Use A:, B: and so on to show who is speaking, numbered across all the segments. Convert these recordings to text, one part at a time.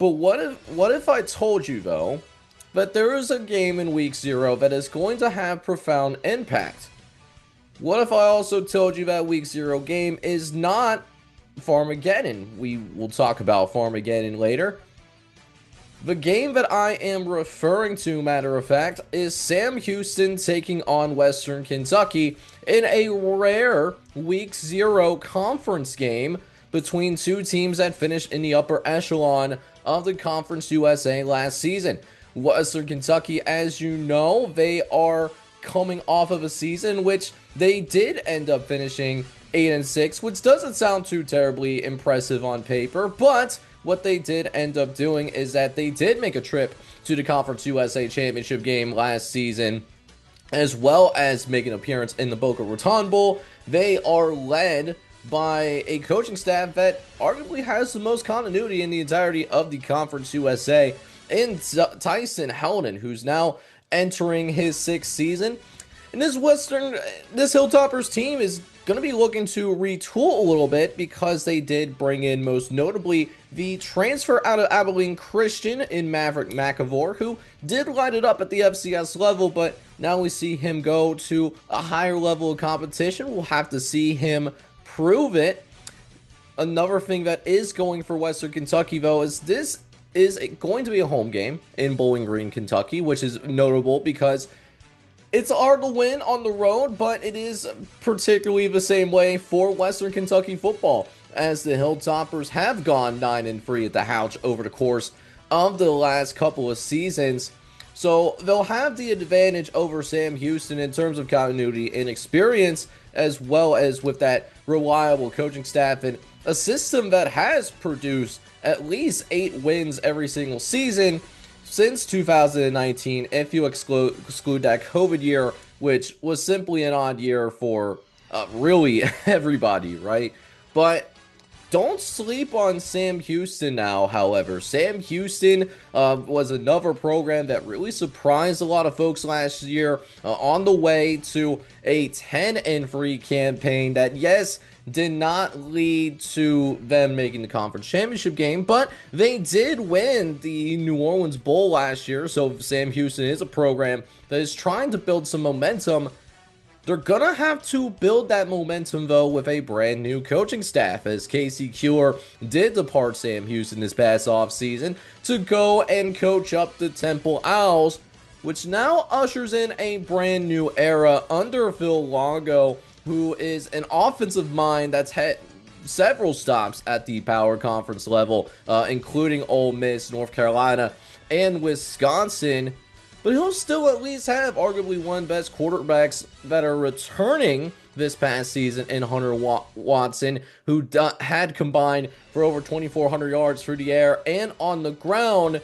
A: But what if I told you though that there is a game in week 0 that is going to have profound impact? What if I also told you that week 0 game is not Farmageddon? We will talk about Farmageddon later. The game that I am referring to, matter of fact, is Sam Houston taking on Western Kentucky in a rare Week 0 conference game between two teams that finished in the upper echelon of the Conference USA last season. Western Kentucky, as you know, they are coming off of a season which they did end up finishing 8-6, which doesn't sound too terribly impressive on paper, but what they did end up doing is that they did make a trip to the Conference USA Championship game last season, as well as make an appearance in the Boca Raton Bowl. They are led by a coaching staff that arguably has the most continuity in the entirety of the Conference USA, in Tyson Helton, who's now entering his 6th season. And this Hilltoppers team is going to be looking to retool a little bit because they did bring in, most notably, the transfer out of Abilene Christian in Maverick McAvoy, who did light it up at the FCS level, but now we see him go to a higher level of competition. We'll have to see him prove it. Another thing that is going for Western Kentucky, though, is this is going to be a home game in Bowling Green, Kentucky, which is notable because it's hard to win on the road, but it is particularly the same way for Western Kentucky football, as the Hilltoppers have gone 9-3 at the Houch over the course of the last couple of seasons. So they'll have the advantage over Sam Houston in terms of continuity and experience, as well as with that reliable coaching staff and a system that has produced at least 8 wins every single season since 2019, if you exclude that COVID year, which was simply an odd year for really everybody, right? But don't sleep on Sam Houston now, however. Sam Houston was another program that really surprised a lot of folks last year, on the way to a 10-3 campaign that, yes, did not lead to them making the conference championship game, but they did win the New Orleans Bowl last year. So Sam Houston is a program that is trying to build some momentum. They're gonna have to build that momentum, though, with a brand new coaching staff, as Casey Cure did depart Sam Houston this past offseason to go and coach up the Temple Owls, which now ushers in a brand new era under Phil Longo, who is an offensive mind that's had several stops at the power conference level, including Ole Miss, North Carolina, and Wisconsin. But he'll still at least have arguably one of the best quarterbacks that are returning this past season in Hunter Watson, who had combined for over 2,400 yards through the air and on the ground.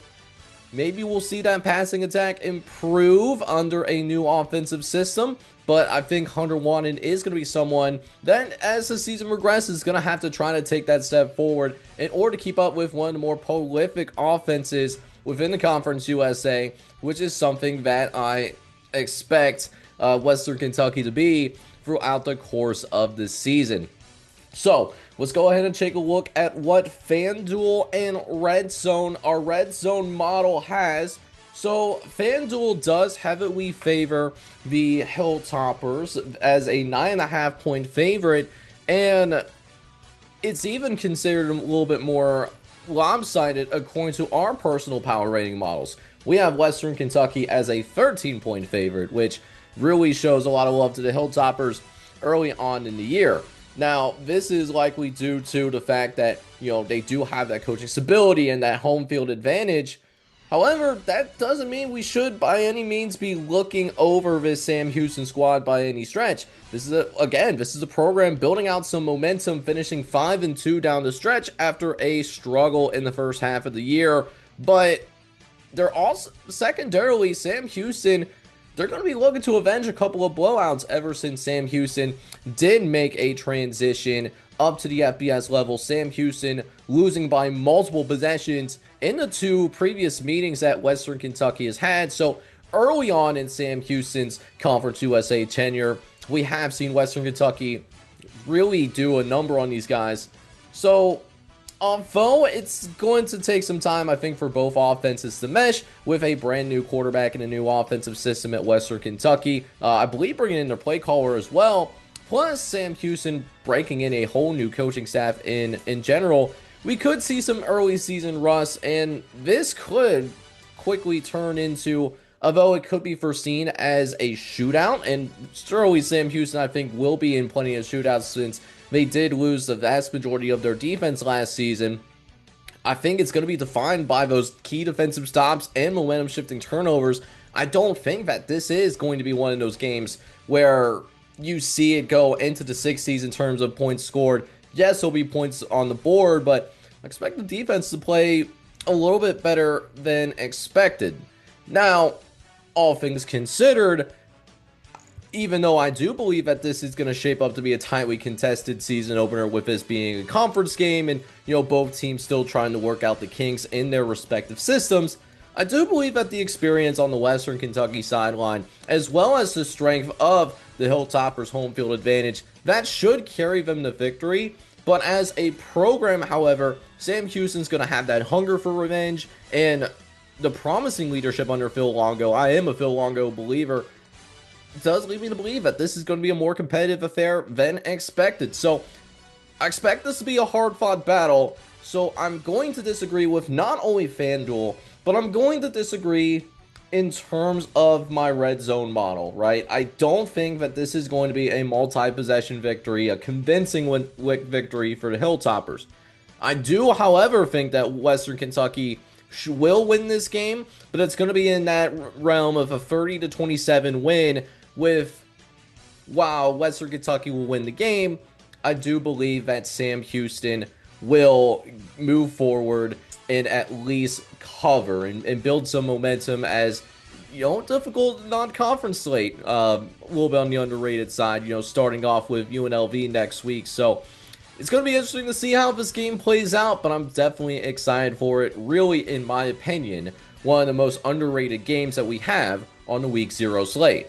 A: Maybe we'll see that passing attack improve under a new offensive system. But I think Hunter Watson is going to be someone that, as the season progresses, is going to have to try to take that step forward in order to keep up with one of the more prolific offenses within the Conference USA, which is something that I expect Western Kentucky to be throughout the course of this season. So let's go ahead and take a look at what FanDuel and Redzone, our Redzone model, has. So FanDuel does heavily favor the Hilltoppers as a 9.5 point favorite, and it's even considered a little bit more lopsided according to our personal power rating models. We have Western Kentucky as a 13 point favorite, which really shows a lot of love to the Hilltoppers early on in the year. Now, this is likely due to the fact that, they do have that coaching stability and that home field advantage. However, that doesn't mean we should by any means be looking over this Sam Houston squad by any stretch. This is a program building out some momentum, finishing 5-2 down the stretch after a struggle in the first half of the year. But they're also, secondarily, Sam Houston, they're going to be looking to avenge a couple of blowouts ever since Sam Houston did make a transition up to the FBS level. Sam Houston losing by multiple possessions in the 2 previous meetings that Western Kentucky has had. So early on in Sam Houston's Conference USA tenure, we have seen Western Kentucky really do a number on these guys. So Although it's going to take some time, I think, for both offenses to mesh with a brand new quarterback and a new offensive system at Western Kentucky. I believe bringing in their play caller as well, plus Sam Houston breaking in a whole new coaching staff in general. We could see some early season rust, and this could quickly turn into, although it could be foreseen as a shootout, and surely Sam Houston, I think, will be in plenty of shootouts since they did lose the vast majority of their defense last season. I think it's going to be defined by those key defensive stops and momentum shifting turnovers. I don't think that this is going to be one of those games where you see it go into the 60s in terms of points scored. Yes, there'll be points on the board, but I expect the defense to play a little bit better than expected. Now, all things considered, even though I do believe that this is going to shape up to be a tightly contested season opener with this being a conference game and, both teams still trying to work out the kinks in their respective systems, I do believe that the experience on the Western Kentucky sideline, as well as the strength of the Hilltoppers' home field advantage, that should carry them to victory. But as a program, however, Sam Houston's going to have that hunger for revenge and the promising leadership under Phil Longo. I am a Phil Longo believer. Does lead me to believe that this is going to be a more competitive affair than expected. So I expect this to be a hard-fought battle. So I'm going to disagree with not only FanDuel, but I'm going to disagree in terms of my red zone model, right? I don't think that this is going to be a multi-possession victory, a convincing victory for the Hilltoppers. I do, however, think that Western Kentucky will win this game, but it's going to be in that realm of a 30-27 win with, while Western Kentucky will win the game, I do believe that Sam Houston will move forward and at least cover and build some momentum as, difficult non-conference slate. A little bit on the underrated side, starting off with UNLV next week. So it's going to be interesting to see how this game plays out, but I'm definitely excited for it. Really, in my opinion, one of the most underrated games that we have on the Week 0 slate.